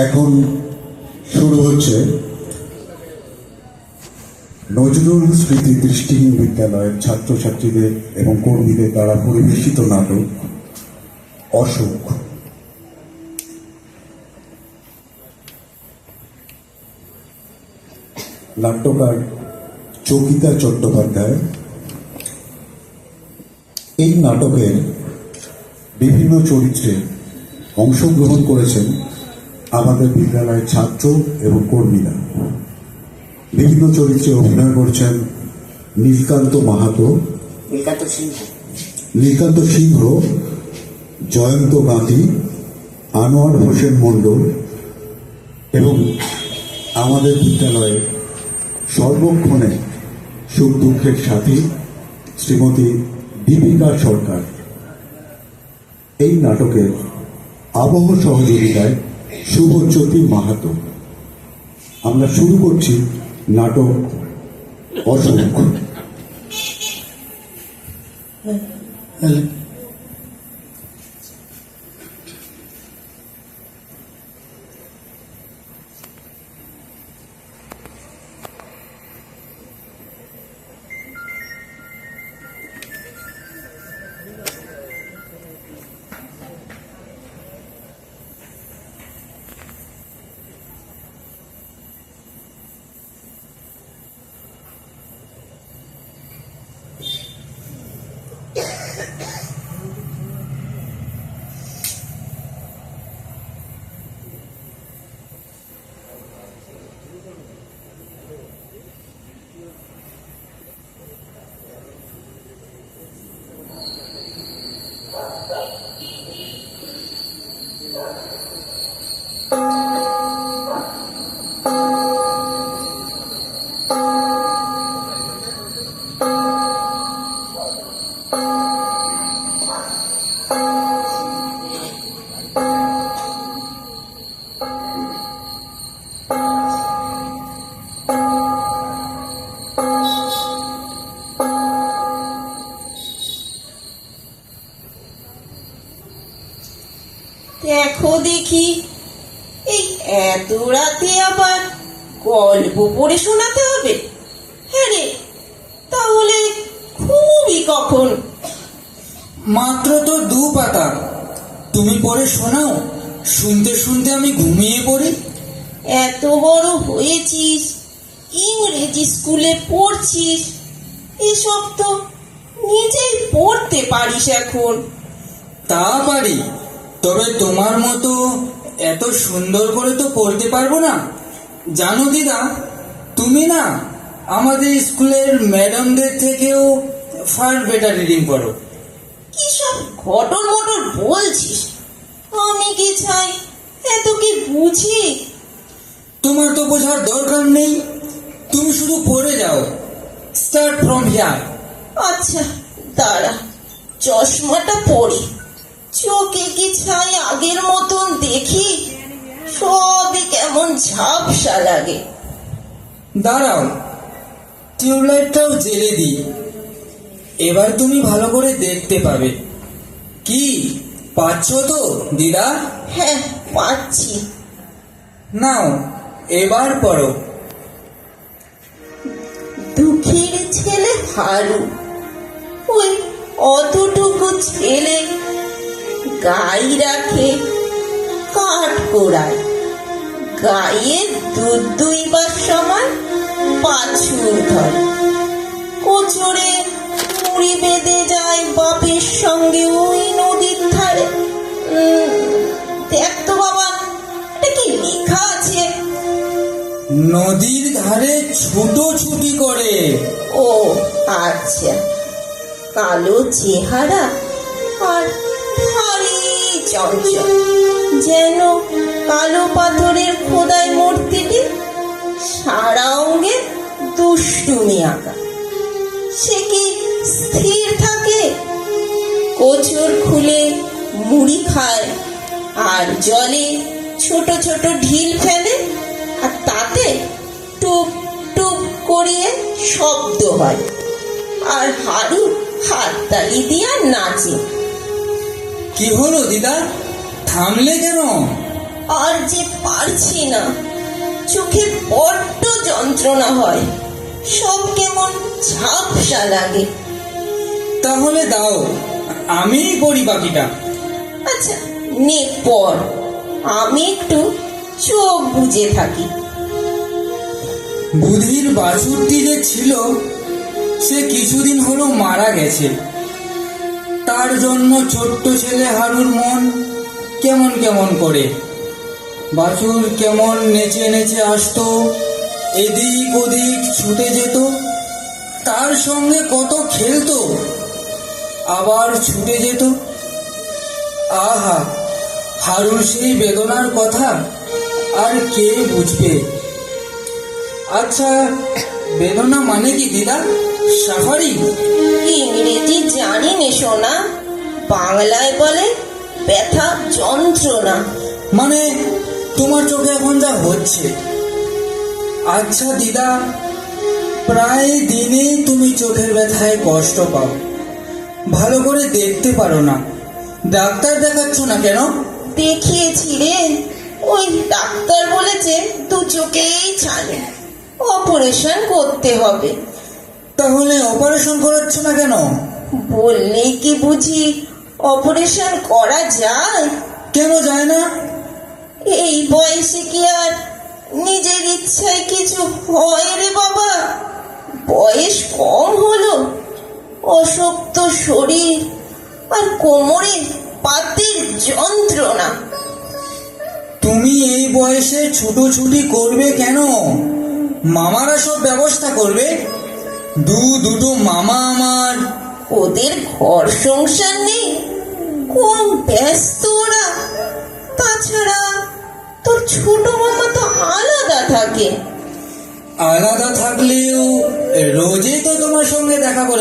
এখন শুরু হচ্ছে নজরুল স্মৃতি দৃষ্টিহীন বিদ্যালয়ের ছাত্রছাত্রীদের এবং কর্মীদের দ্বারা পরিবেশিত নাটক অশোক। নাট্যকার চকিতা চট্টোপাধ্যায়। এই নাটকের বিভিন্ন চরিত্রে অংশগ্রহণ করেছেন আমাদের বিদ্যালয়ের ছাত্র এবং কর্মীরা। বিভিন্ন চরিত্রে অভিনয় করছেন নীলকান্ত মাহাতো, নীলকান্ত সিংহ, জয়ন্ত গান্ধী, আনোয়ার হোসেন মণ্ডল এবং আমাদের বিদ্যালয়ে সর্বক্ষণে সুখ দুঃখের সাথী শ্রীমতী দীপিকা সরকার। এই নাটকের আবহ সহযোগিতায় শুভজ্যোতি মাহাতো। আমরা শুরু করছি নাটক অশোক। দেখো দেখি, এই এত রাতে আবার গল্প পড়ে শোনাতে হবে? হ্যাঁ রে, তাহলে খুবই কখন? মাত্র তো 2 পাতা, তুমি পড়ে শোনাও। শুনতে শুনতে আমি ঘুমিয়ে পড়ি। এত বড় হয়েছিস, ইংরেজি স্কুলে পড়ছিস, এসব তো নিজেই পড়তে পারিস এখন। তা পারি, তবে তোমার মতো এত সুন্দর করে তো পড়তে পারবো না। জানো দিদা, তুমি না আমাদের স্কুলের ম্যাডামদের থেকেও ফার বেটার রিডিং করো। কি সব ঘটর মটর বলছিস? আমি কি চাই এত কি বুঝি? তোমার তো বোঝার দরকার নেই, তুমি শুধু পড়ে যাও। Start from here. আচ্ছা দাঁড়া, চশমাটা পরি। চোখে কি ছাই আগের মতন দেখি? সবই কেমন ঝাপসা লাগে। দাঁড়াও, টিউবলাইটটাও জেলে দিই। এবার তুমি ভালো করে দেখতে পাবে। কি পাচ্ছ তো দিদা? হ্যাঁ পাচ্ছি। নাও এবার পড়ো। দুঃখীর ছেলে হারু, ওই অতটুকু ছেলে গাই রাখে কাঠ কোড়ায়। গায়ে দুধ দুইবার সময় বাছুর ধরে। কোচরে মুড়ি বেঁধে যায় বাপের সঙ্গে ওই নদীর ধারে। দেখ তো বাবা, এটা কি লেখা আছে? নদীর ধারে ছুটোছুটি করে। ও আচ্ছা, কালো চেহারা আর ভারী চঞ্চল, যেন কালো পাথরের খোদাই মূর্তিটি। সারা অঙ্গে দুষ্টুমি আঁকা। সে কি স্থির থাকে? কোচর খুলে মুড়ি খায় আর জলে ছোট ছোট ঢিল ফেলে, আর তাতে টুপ টুপ করিয়ে শব্দ হয়। আর হারু হাততালি দিয়া নাচে। কি হলো দিদা, থামলে কেন? আর যে পারছি না, চোখে বড্ড যন্ত্রণা হয়, সব কেমন ঝাপসা লাগে। তাহলে দাও, আমিই পড়ি বাকিটা। আচ্ছা নে পড়, আমি একটু চোখ বুজে থাকি। বুধির বাছুরটি যে ছিল, সে কিছুদিন হলো মারা গেছে। তার জন্য ছোট্ট ছেলে হারুর মন কেমন কেমন করে। বাছুর কেমন নেচে নেচে আসতো, এদিক ওদিক ছুটে যেত, তার সঙ্গে কত খেলতো, আবার ছুটে যেত। আহা, হারুর সেই বেদনার কথা আর কে বুঝবে? আচ্ছা, বেদনা মানে কি দিদা? সাফারি? ইংরেজি জানি নে সোনা, বাংলায় বলে ব্যথা যন্ত্রণা। মানে তোমার চোখে এখন যা হচ্ছে। আচ্ছা দিদা, প্রায় দিনেই তুমি চোখের ব্যথায় কষ্ট পাও, ভালো করে দেখতে পারো না। ডাক্তার দেখাচ্ছ না কেন? দেখিয়েছি রে, ওই ডাক্তার বলেছে দু চোখেই ছানি, অপারেশন করতে হবে। তাহলে অপারেশন করাচ্ছ না কেন? বললেই কি বুঝি অপারেশন করা যায়? কেন যায় না? এই বয়সে কি আর নিজের ইচ্ছায় কিছু হয় রে বাবা? বয়স কম হলো, অশক্ত শরীর আর কোমরে পাতের যন্ত্রণা। তুমি এই বয়সে ছুটোছুটি করবে কেন? মামারা সব ব্যবস্থা করবে। দুটো মামা আমার। ওদের ঘর সংসার নেই, কোন ব্যস্ত ওরা। তাছাড়া তোর ছোট মামা তো আলাদা থাকে। আলাদা থাকলেও রোজই তো তোমার সঙ্গে দেখা করে